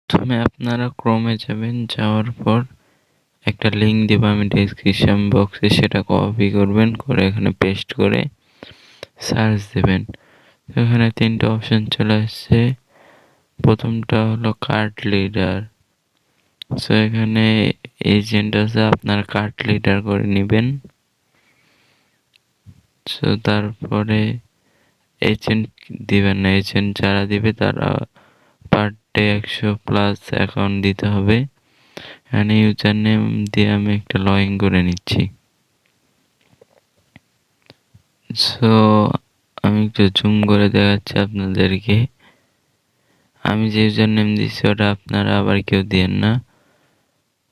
প্রথমে আপনারা ক্রোমে যাবেন, যাওয়ার পর একটা লিঙ্ক দেবো আমি ডেসক্রিপশন বক্সে, সেটা কপি করবেন, করে এখানে পেস্ট করে সার্চ দেবেন। এখানে তিনটে অপশন চলে আসছে। প্রথমটা হলো কার্ড লিডার। সো এখানে এজেন্ট আছে, আপনার কার্ড লিডার করে নেবেন। সো তারপরে এজেন্ট দিবেন না, এজেন্ট যারা দিবে তারা পার ডে 100+ অ্যাকাউন্ট দিতে হবে। এখানে ইউজার নেম দিয়ে আমি একটা লগ ইন করে নিচ্ছি। সো আমি একটু জুম করে দেখাচ্ছি আপনাদেরকে। আমি যে ইউজার নেম দিচ্ছি ওটা আপনারা আবার কেউ দিয়েন না।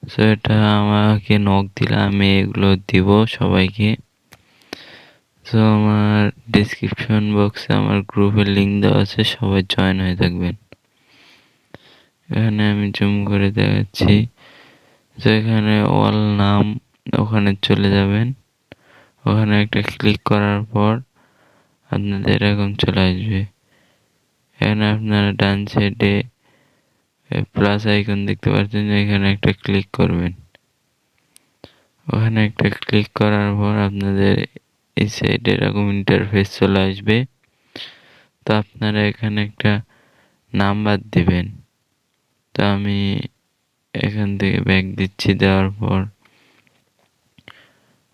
সো এটা আমাকে নক দিলে আমি এগুলো দিব সবাইকে। সো আমার ডিসক্রিপশন বক্সে আমার গ্রুপের লিঙ্ক দেওয়া আছে, সবাই জয়েন হয়ে থাকবেন। এখানে আমি জুম করে দেখাচ্ছি। তো এখানে অল নাম, ওখানে চলে যাবেন। ওখানে একটা ক্লিক করার পর আপনাদের এরকম চলে আসবে। এখানে আপনারা ডান সাইডে প্লাস আইকন দেখতে পাচ্ছেন, এখানে একটা ক্লিক করবেন। ওখানে একটা ক্লিক করার পর আপনাদের এই সাইডে এরকম ইন্টারফেস চলে আসবে। তো আপনারা এখানে একটা নাম্বার দিবেন। তো আমি এখান থেকে ব্যাক দিচ্ছি, দেওয়ার পর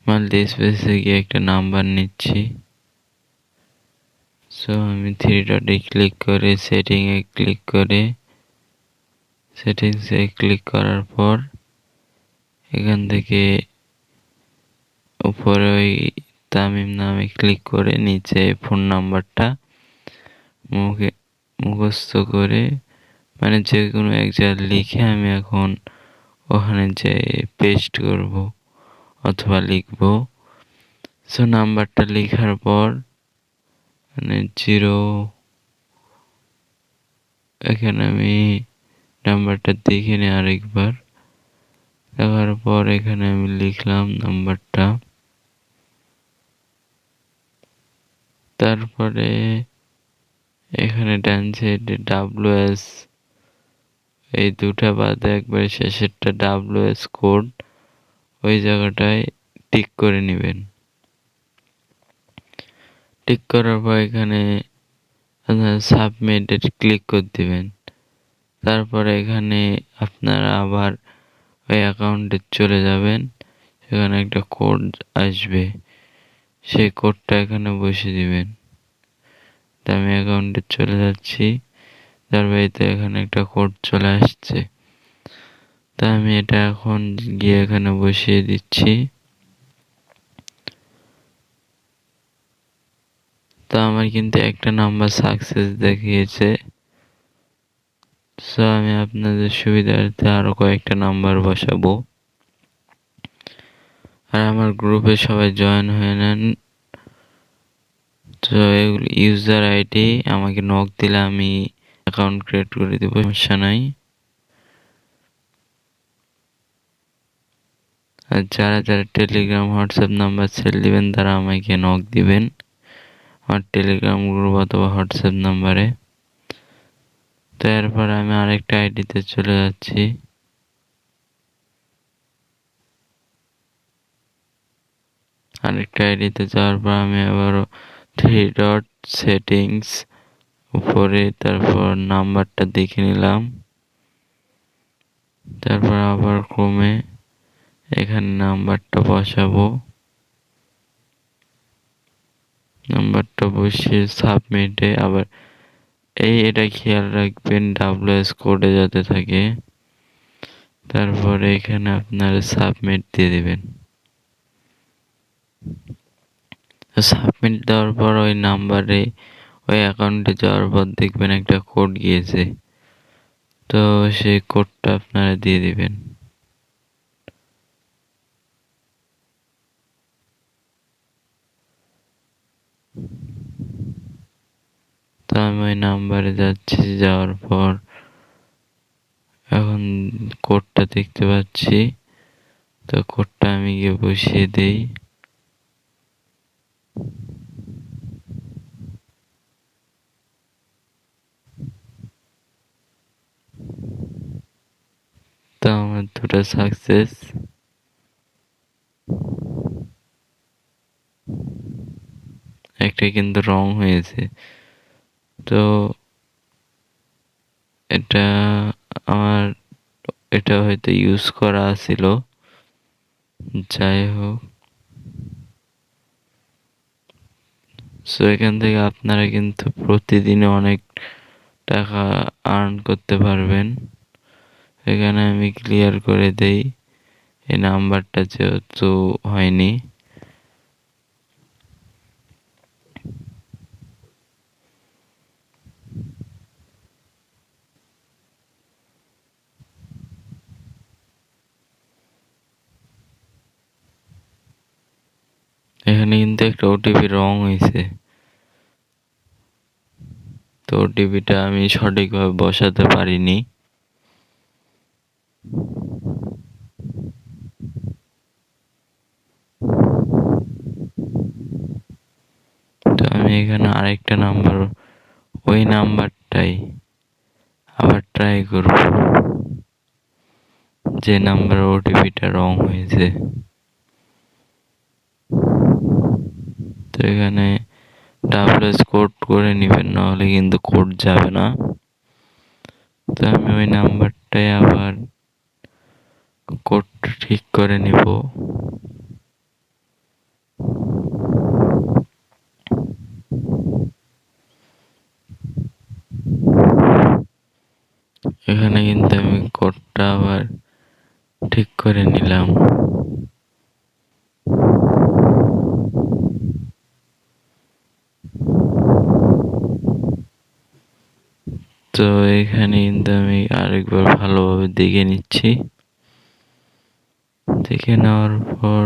মাল্টি স্পেসে গিয়ে একটা নাম্বার নিচ্ছি। সো আমি থ্রি ডটে ক্লিক করে সেটিংয়ে ক্লিক করে সেটিংসে ক্লিক করার পর এখান থেকে উপরে ওই তামিম নামে ক্লিক করে নিচে ফোন নাম্বারটা মুখস্থ করে, মানে যে কোনো এক জায়গায় লিখে আমি এখন ওখানে যে পেস্ট করব অথবা লিখব। সো নাম্বারটা লেখার পর মানে 0, এখানে আমি নাম্বারটা দেখে নিই আরেকবার। দেখার পর এখানে আমি লিখলাম নাম্বারটা। তারপরে এখানে ডান সাইডে WS, এই দুটা বাদে একবারে শেষেরটা WS কোড, ওই জায়গাটায় টিক করে নেবেন। টিক করার পর এখানে সাবমিটে ক্লিক করে দিবেন। তারপরে এখানে আপনারা আবার ওই অ্যাকাউন্টে চলে যাবেন, সেখানে একটা কোড আসবে, সেই কোডটা এখানে বসিয়ে দিবেন। তো আমি অ্যাকাউন্টে চলে যাচ্ছি, তারপরে তো এখানে একটা কোড চলে আসছে। তা আমি এটা এখন গিয়ে এখানে বসিয়ে দিচ্ছি। তো আমার কিন্তু একটা নাম্বার সাকসেস দেখিয়েছে। সো আমি আপনাদের সুবিধার্থে আরো কয়েকটা নাম্বার বসাবো। আর আমার গ্রুপে সবাই জয়েন হয়ে নেন। তো এগুলো ইউজার আইডি আমাকে নক দিলে আমি অ্যাকাউন্ট ক্রিয়েট করে দেবো, সমস্যা নাই। আর যারা যারা টেলিগ্রাম হোয়াটসঅ্যাপ নাম্বার সেল দিবেন তারা আমাকে নক দিবেন আমার টেলিগ্রাম গ্রুপ অথবা হোয়াটসঅ্যাপ নাম্বারে। তো এরপর আমি আরেকটা আইডিতে চলে যাচ্ছি। আরেকটা আইডিতে যাওয়ার পর আমি আবারও থ্রি ডট সেটিংস উপরে, তারপর নাম্বারটা দেখে নিলাম। তারপর আবার ক্রমে এখানে নাম্বারটা বসাবো। নাম্বারটা বসিয়ে সাবমিটে আবার এটা খেয়াল রাখবেন WS কোডে যাতে থাকে। তারপরে এখানে আপনারা সাবমিট দিয়ে দিবেন। সাবমিট দেওয়ার পর ওই নাম্বারে ওই অ্যাকাউন্টে যাওয়ার পর দেখবেন একটা কোড গিয়েছে। তো সেই কোডটা আপনারা দিয়ে দিবেন। তো আমি ওই নাম্বারে যাচ্ছি, যাওয়ার পর এখন কোডটা দেখতে পাচ্ছি। তো কোডটা আমি গিয়ে বসিয়ে দেই। আমার 2টা সাকসেস। একটা কিন্তু রং হয়েছে। তো এটা আমার এটা হয়তো ইউজ করা ছিল। যাই হোক, সো এখান থেকে আপনারা কিন্তু প্রতিদিনে অনেক টাকা আর্ন করতে পারবেন। এখানে আমি ক্লিয়ার করে দেই, এই নাম্বারটা যেহেতু হয়নি। এখানে কিন্তু একটা ওটিপি রং হয়েছে। তো ওটিপিটা আমি সঠিকভাবে বসাতে পারিনি। তো আমি এখানে আরেকটা নাম্বার, ওই নাম্বারটাই আবার ট্রাই করব, যে নাম্বার ওটিপিটা রং হয়েছে। তো এখানে ডাবল কোড করে নেবেন, নাহলে কিন্তু কোড যাবে না। তো আমি ওই নাম্বারটাই আবার কোড ঠিক করে নিব। এখানে কিন্তু আমি কোডটা আবার ঠিক করে নিলাম। তো এখানে কিন্তু আমি আরেকবার ভালোভাবে দেখে নিচ্ছি। দেখে নেওয়ার পর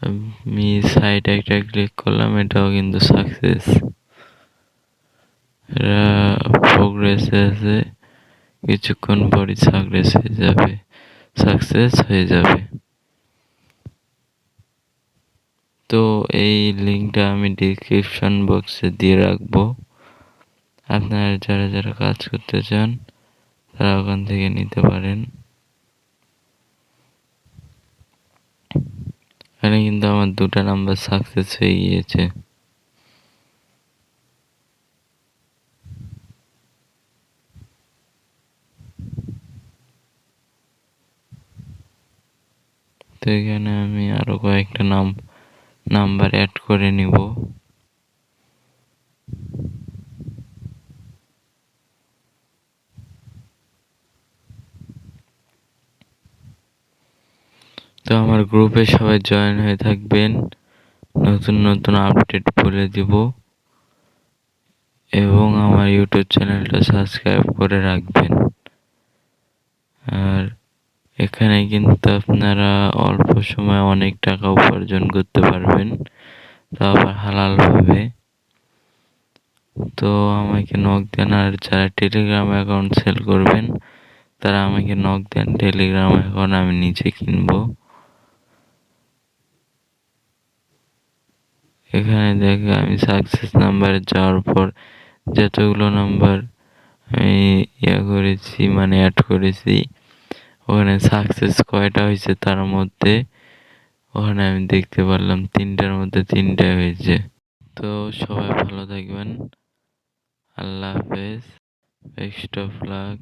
আমি সাইডে একটা ক্লিক করলাম, এটাও কিন্তু সাকসেস। এটা প্রোগ্রেসে আছে, কিছুক্ষণ পরই সাকসেস হয়ে যাবে, সাকসেস হয়ে যাবে। তো এই লিঙ্কটা আমি ডিসক্রিপশন বক্সে দিয়ে রাখবো। আপনারা যারা যারা কাজ করতে চান তারা ওখান থেকে নিতে পারেন। এখানে কিন্তু আমার 2টা নাম্বার সাকসেস হয়ে গিয়েছে। তো এখানে আমি আরো কয়েকটা নাম্বার অ্যাড করে নিব। তো আমার গ্রুপে সবাই জয়েন হয়ে থাকবেন, নতুন নতুন আপডেট বলে দিব, এবং আমার ইউটিউব চ্যানেলটা সাবস্ক্রাইব করে রাখবেন। আর এখানে কিন্তু আপনারা অল্প সময়ে অনেক টাকা উপার্জন করতে পারবেন, তা আবার হালাল ভাবে। তো আমাকে নক দেন, আর যারা টেলিগ্রাম অ্যাকাউন্ট সেল করবেন তারা আমাকে নক দেন, টেলিগ্রাম অ্যাকাউন্ট আমি নিজে কিনবো। এখানে দেখে আমি সাকসেস নাম্বারে যাওয়ার পর যতগুলো নাম্বার আমি করেছি, মানে অ্যাড করেছি, ওখানে সাকসেস কয়টা হয়েছে তার মধ্যে ওখানে আমি দেখতে পারলাম 3টার মধ্যে 3টাই হয়েছে। তো সবাই ভালো থাকবেন, আল্লাহ হাফেজ, বেস্ট অফ লাক।